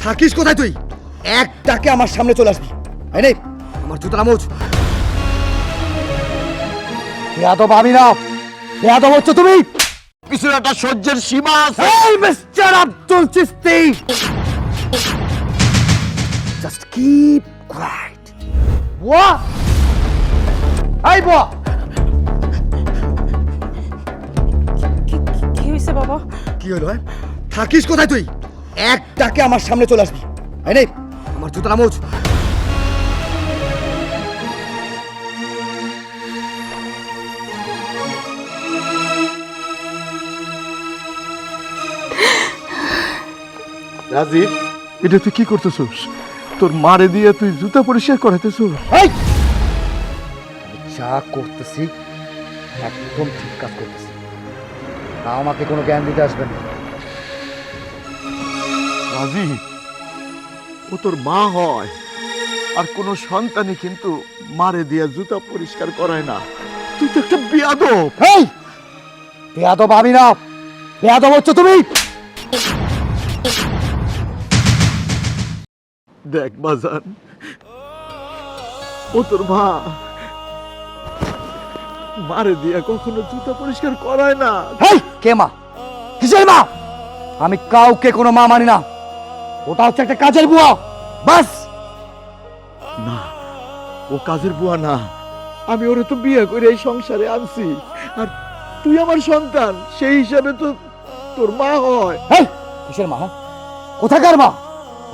থাকিস কোথায় তুই? এক ডাকে আমার সামনে চলে আসবি। এই নে আমার জুতোটা মোচ। বেয়াদব আমি না, বেয়াদব হচ্ছ তুমি। কিছু একটা সহ্যের সীমা আছে। এই mister Abdul Chishti, just keep quiet. বুয়া, এই বুয়া। কি হয়েছে বাবা? কি হলো? থাকিস কোথায় তুই? এক ডাকে আমার সামনে চলে আসবি। এই নে আমার জুতোটা মোচ। রাজীব, এটা তুই কি করতেছিস? তোর মারে দিয়ে তুই জুতা পরিষ্কার করাইতেছিস? এই, আমি যা করতেছি একদম ঠিক কাজ করতেছি। আমাকে কোনো জ্ঞান দিতে আসবেন না। রাজীব, ও তোর মা হয়, আর কোন সন্তানই কিন্তু মারে দিয়ে জুতা পরিষ্কার করায় না। তুই তো একটা বেয়াদব। এই, বেয়াদব আমি না, বেয়াদব হচ্ছ তুমি। দেখ বাজান, ও তোর মা, মারে দিয়া কখনো জুতা পরিষ্কার করায় না। এই, কে মা? কিসের মা? আমি কাউকে কোনো মা মানি না। ওটা হচ্ছে একটা কাজের বুয়া, বাস। না, ও কাজের বুয়া না। আমি ওরে তো বিয়ে করে এই সংসারে আনছি, আর তুই আমার সন্তান, সেই হিসাবে তো তোর মা হয়। এই, কিসের মা? কোথাকার মা?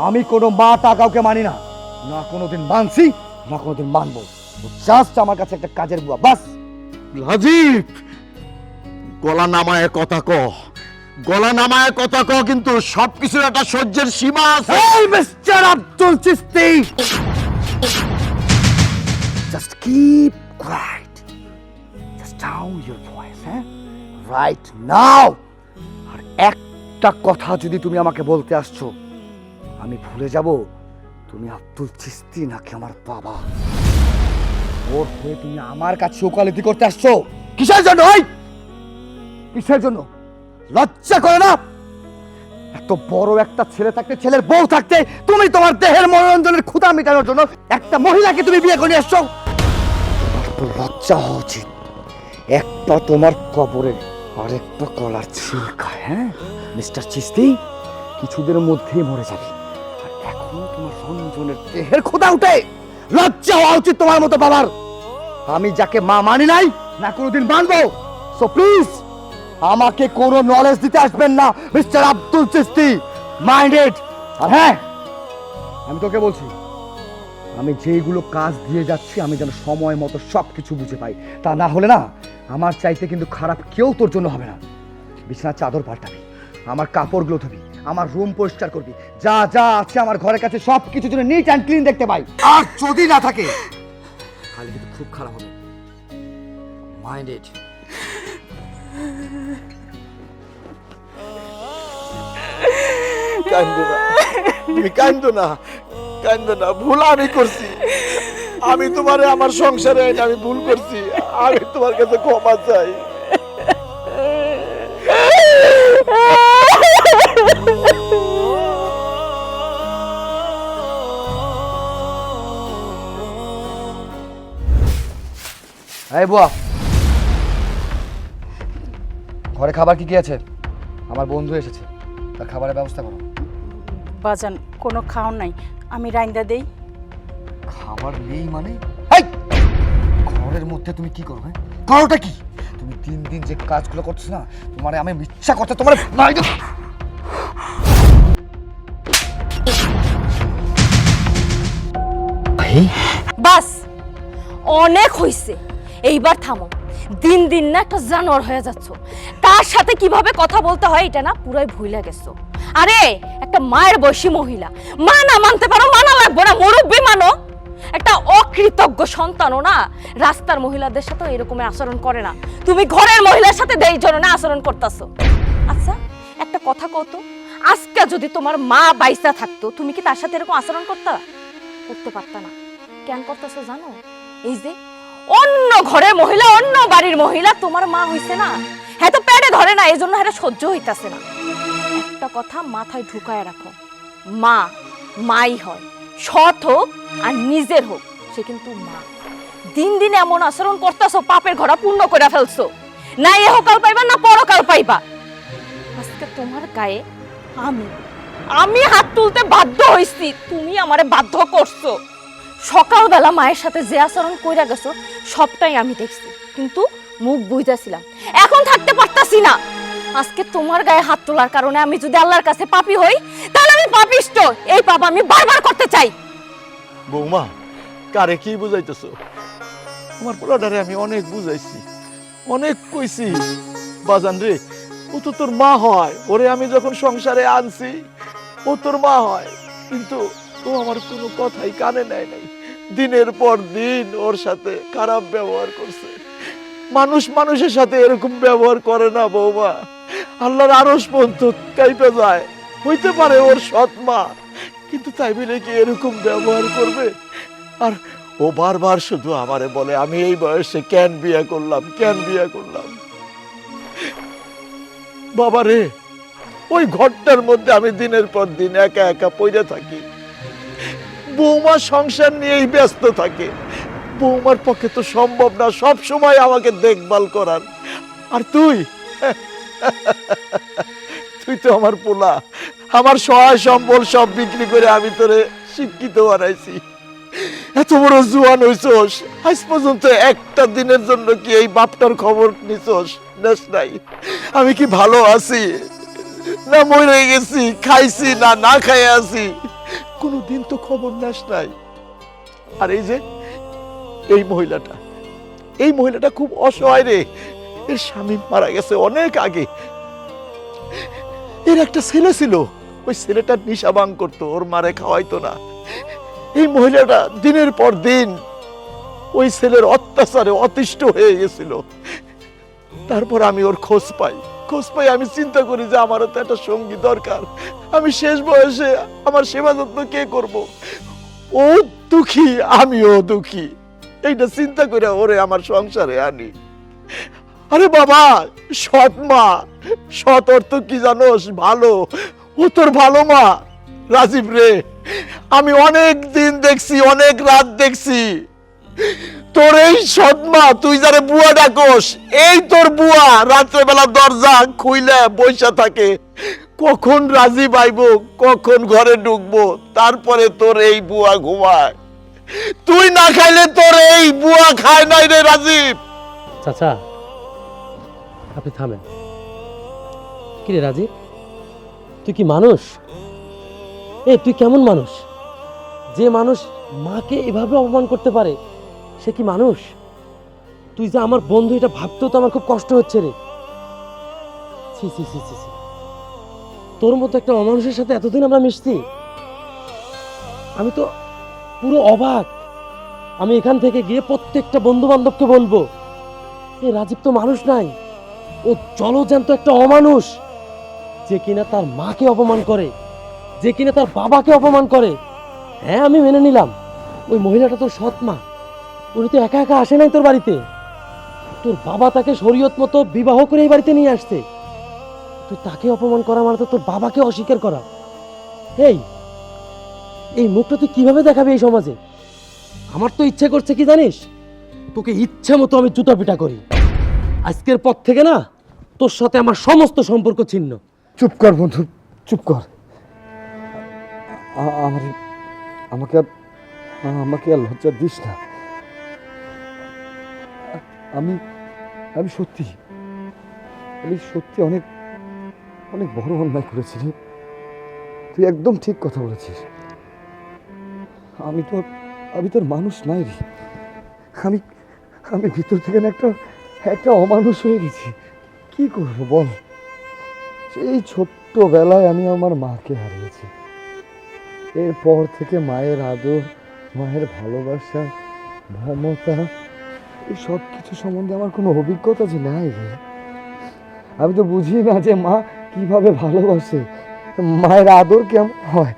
আমি কোনো মাটা কাউকে মানি না, না কোনোদিন মানছি, না কোনোদিন মানবো। জাস্ট আমার কাছে একটা কাজের বুয়া, বাস। রাজীব, গলা নামায় কথা ক, গলা নামায় কথা ক, কিন্তু সবকিছুর একটা সহ্যের সীমা আছে। এই mister Abdul Chishti, just keep quiet, just down your voice, হ্যাঁ, রাইট নাও। আর একটা কথা যদি তুমি আমাকে বলতে আসছো, আমি ভুলে যাব তুমি আব্দুল চিস্তি নাকি আমার বাবা। ওর হয়ে তুমি আমার কাছে ওকালতি করতে আসছো কিসের জন্য? ওই কিসের জন্য? লজ্জা করে না? এত বড় একটা ছেলে থাকতে, ছেলের বউ থাকতে, তুমি তোমার দেহের মনোরঞ্জনের ক্ষুধা মেটানোর জন্য একটা মহিলাকে তুমি বিয়ে করে আসছো। তোমার তো লজ্জা হওয়া উচিত। একটা তোমার কবরে আর একটা কলার ছিলকায়। হ্যাঁ মিস্টার চিস্তি, কিছুদিনের মধ্যেই মরে যাবে, আর এখনো তোমার রঞ্জনের দেহের ক্ষুধা উঠে। লজ্জা হওয়া উচিত তোমার মতো বাবার। আমি যাকে মা মানি নাই, না কোনোদিন মানবো। সো প্লিজ আমাকে কোনো নলেজ দিতে আসবেন না মিস্টার আব্দুল চিস্তি, মাইন্ডেড। আর হ্যাঁ, আমি তোকে বলছি, আমি যেগুলো কাজ দিয়ে যাচ্ছি আমি যেন সময় মতো সবকিছু বুঝে পাই। তা না হলে না, আমার চাইতে কিন্তু খারাপ কেউ তোর জন্য হবে না। বিছানার চাদর পাল্টাবি, আমার কাপড়গুলো ধুবি, আমার রুম পরিষ্কার করবি, যা যা আছে আমার ঘরের কাছে সবকিছু যেন নিট অ্যান্ড ক্লিন দেখতে পাই। আর যদি না থাকে তাহলে কিন্তু খুব খারাপ হবে। মাইন্ডেড। কান্দো না, তুমি কান্দো না, কান্দো না। ভুল আমি করছি, আমি তোমারে আমার সংসারে এনে আমি ভুল করছি। আমি তোমার কাছে ক্ষমা চাই। এই বুয়া, ঘরে খাবার কি কি আছে? আমার বন্ধু এসেছে, তার খাবারের ব্যবস্থা করো। বাজান, কোনো খাওন নাই, আমি রাইন্দা দেই। খাবার নেই মানে? এই ঘরের মধ্যে তুমি কি করো? হ্যাঁ, করোটা কি? তুমি দিন দিন যে কাজগুলো করছো না, তোমারে আমি ইচ্ছা করতে তোমার বাস, অনেক হইছে, এইবার থামো। দিন দিন না একটা জানোয়ার হয়ে যাচ্ছ। তার সাথে কিভাবে কথা বলতে হয় এটা না পুরাই ভুলে গেছো। আরে একটা মায়ের বয়সী মহিলা, মা না মানতে পারো, মানা লাগবো না, মুরব্বি মানো। একটা অকৃতজ্ঞ সন্তানও না রাস্তার মহিলাদের সাথে এরকমের আচরণ করে না। তুমি ঘরের মহিলার সাথে এই ধরনের আচরণ করতেছো। আচ্ছা একটা কথা কত, আজকে যদি তোমার মা বাইসা থাকতো, তুমি কি তার সাথে এরকম আচরণ করতে পারতা না? কেন করতেছো জানো? এই যে অন্য ঘরের মহিলা, অন্য বাড়ির মহিলা তোমার মা হইছে না, হ্যাঁ তো পেটে ধরে না, এই জন্য হ্যাঁ সহ্য হইতাছে না। একটা কথা মাথায় ঢুকায় রাখো, মা মাই হয়, সৎ হোক আর নিজের হোক, সে কিন্তু মা। দিন দিন এমন আচরণ করতেছো, পাপের ঘোড়া পূর্ণ করে ফেলছো। না এহকাল পাইবা না পরকাল পাইবা। আজকে তোমার গায়ে আমি আমি হাত তুলতে বাধ্য হইছি, তুমি আমারে বাধ্য করছো। সকালবেলা মায়ের সাথে যে আচরণ কইরা গেছো সবটাই আমি দেখছি, কিন্তু মুখ বুঝাছিলাম। এখন থাকতে পারতাছি না। আজকে তোমার গায়ে হাত তোলার কারণে আমি যদি আল্লাহর কাছে পাপী হই, তাহলে আমি পাপিষ্ট। এই পাপ আমি বারবার করতে চাই। বৌমা, কারে কি বুঝাইতেছ? আমার পোলাটারে আমি অনেক বুঝাইছি, অনেক কইছি। বাজান রে, ও তো তোর মা হয়। ওরে আমি যখন সংসারে আনছি, ও তোর মা হয়, কিন্তু ও আমার কোনো কথাই কানে নেয় নাই। দিনের পর দিন ওর সাথে খারাপ ব্যবহার করছে। মানুষ মানুষের সাথে এরকম ব্যবহার করে না বৌমা। আল্লাহর আরশ পর্যন্ত কাইপে যায়। হইতে পারে ওর সৎ মা, কিন্তু তাই বলে কি এরকম ব্যবহার করবে? আর ও বারবার শুধু আমারে বলে, আমি এই বয়সে কেন বিয়ে করলাম, কেন বিয়ে করলাম। বাবা রে, ওই ঘরটার মধ্যে আমি দিনের পর দিন একা একা পড়ে থাকি। বৌমা সংসার নিয়েই ব্যস্ত থাকে। বৌমার পক্ষে তো সম্ভব না সব সময় আমাকে দেখভাল করার। আর তুই তুই তো আমার পোলা, আমার সহায় সম্বল সব বিক্রি করে আমি তোরে শিক্ষিত বানাইছি। এত বড় জুয়ান হইছস, আজ পর্যন্ত একটা দিনের জন্য কি এই বাপটার খবর নিছস? নেস নাই। আমি কি ভালো আছি না মরে গেছি, খাইছি না না খাই আছি, কোনদিন তো খবর নেস নাই। আর এই যে এই মহিলাটা, এই মহিলাটা খুব অসহায় রে। এর স্বামী মারা গেছে অনেক আগে। এর একটা ছেলে ছিল, ওই ছেলেটা নিশা ভাঙ করতো, ওর মারে খাওয়াইতো না। এই মহিলাটা দিনের পর দিন ওই ছেলের অত্যাচারে অতিষ্ঠ হয়ে গেছিল। তারপর আমি ওর খোঁজ পাই, আমি চিন্তা করি যে আমারও তো একটা সঙ্গী দরকার। আমি শেষ বয়সে আমার সেবা যত্ন কে করব? ও দুঃখী, আমিও দুঃখী। এইটা চিন্তা করে ওরে আমার সংসারে আনি। আরে বাবা, সৎ মা, সৎ অর্থ কি জানোস? ভালো। ও তোর ভালো মা। রাজীব রে, আমি অনেক দিন দেখছি, অনেক রাত দেখছি তোর এই সৎ মা, তুই যারে বুয়া ডাকোস, এই তোর বুয়া রাত্রেবেলা দরজা খুইলে বইসা থাকে। কখন রাজীব আইবো, কখন ঘরে ঢুকবো, তারপরে তোর এই বুয়া ঘুমায়। তুই না খাইলে তোর এই বুয়া খায় নাই রে রাজীব। চাচা, আপনি থামেন। কি রে রাজীব, তুই কি মানুষ? তুই কেমন মানুষ? যে মানুষ মাকে এভাবে অপমান করতে পারে, সে কি মানুষ? তুই যে আমার বন্ধু, এটা ভাবতেও তো আমার খুব কষ্ট হচ্ছে রে। ছি ছি ছি ছি ছি। তোর মতো একটা অমানুষের সাথে এতদিন আমরা মিশছি, আমি তো পুরো অবাক। আমি এখান থেকে গিয়ে প্রত্যেকটা বন্ধু বান্ধবকে বলবো, রাজীব তো মানুষ নাই, ও জলজ্যান্ত একটা অমানুষ, যে কিনা তার মাকে অপমান করে, যে কিনা তার বাবাকে অপমান করে। হ্যাঁ, আমি মেনে নিলাম ওই মহিলাটা তোর সৎ মা, উনি তো একা একা আসে নাই তোর বাড়িতে। তোর বাবা তাকে শরীয়ত মতো বিবাহ করে এই বাড়িতে নিয়ে আসছে। তুই তাকে অপমান করা মানে তো তোর বাবাকে অস্বীকার করা। এই মুখটা তুই কিভাবে দেখাবি এই সমাজে? আমার তো ইচ্ছে করছে কি জানিস, তোকে ইচ্ছে মতো আমি জুতা পিটা করি। আজকের পর থেকে না, তোর সাথে আমার সমস্ত সম্পর্ক ছিন্ন। চুপ কর বন্ধু, চুপ কর। আমার আমাকে আমাকে আর লজ্জা দিস না। আমি আমি সত্যি অনেক অনেক বড় অন্যায় করেছি রে। তুই একদম ঠিক কথা বলেছিস। আমি তোর মানুষ নাই রে। আমি ভিতর থেকে না একটা অমানুষ হয়ে গেছি। কি করবো বল? সেই ছোট্টবেলায় আমি আমার মাকে হারিয়েছি। এরপর থেকে মায়ের আদর, মায়ের ভালোবাসা, মমতা, এই সব কিছু সম্বন্ধে আমার কোনো অভিজ্ঞতা যে নাই রে। আমি তো বুঝি না যে মা কিভাবে ভালোবাসে, মায়ের আদর কেমন হয়।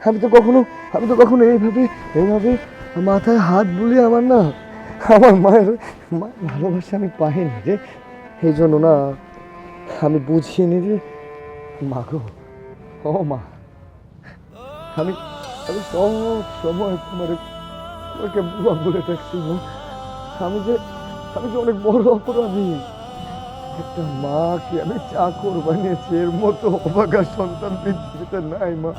আমি তো কখনো এইভাবে মাথায় হাত বুলিয়ে আমার মায়ের ভালোবাসা আমি পাইনি রে। এই জন্য না আমি বুঝিনি রে। মা গো, ও মা, আমি আমি সব সময় তোমাকে বুয়া বলে ডাকছি মা। আমি যে অনেক বড় অপরাধী। একটা মাকে আমি চাকর বানিয়েছি, এর মতো অভাগা সন্তান পৃথিবীতে নাই মা।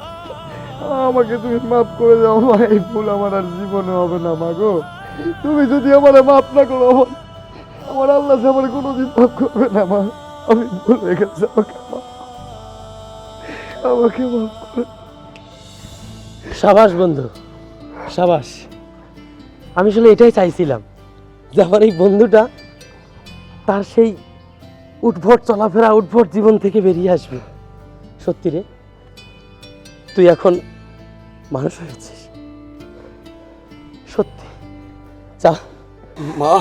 আমাকে তুমি মাফ করে দাও মা, এই ভুল আমার আর জীবনে হবে না মা গো। তুমি যদি আমার মাফ না করো, আমার আল্লাহ যে আমার কোনোদিন মাফ করবে না মা। আমি ভুল হয়ে গেছি, আমাকে মাফ করে। সাবাস বন্ধু, সাবাস। আমি আসলে এটাই চাইছিলাম যে আমার এই বন্ধুটা তার সেই উঠভট চলাফেরা, উঠভট জীবন থেকে বেরিয়ে আসবে। সত্যি রে, তুই এখন মানুষ হয়েছিস, সত্যি। চা মা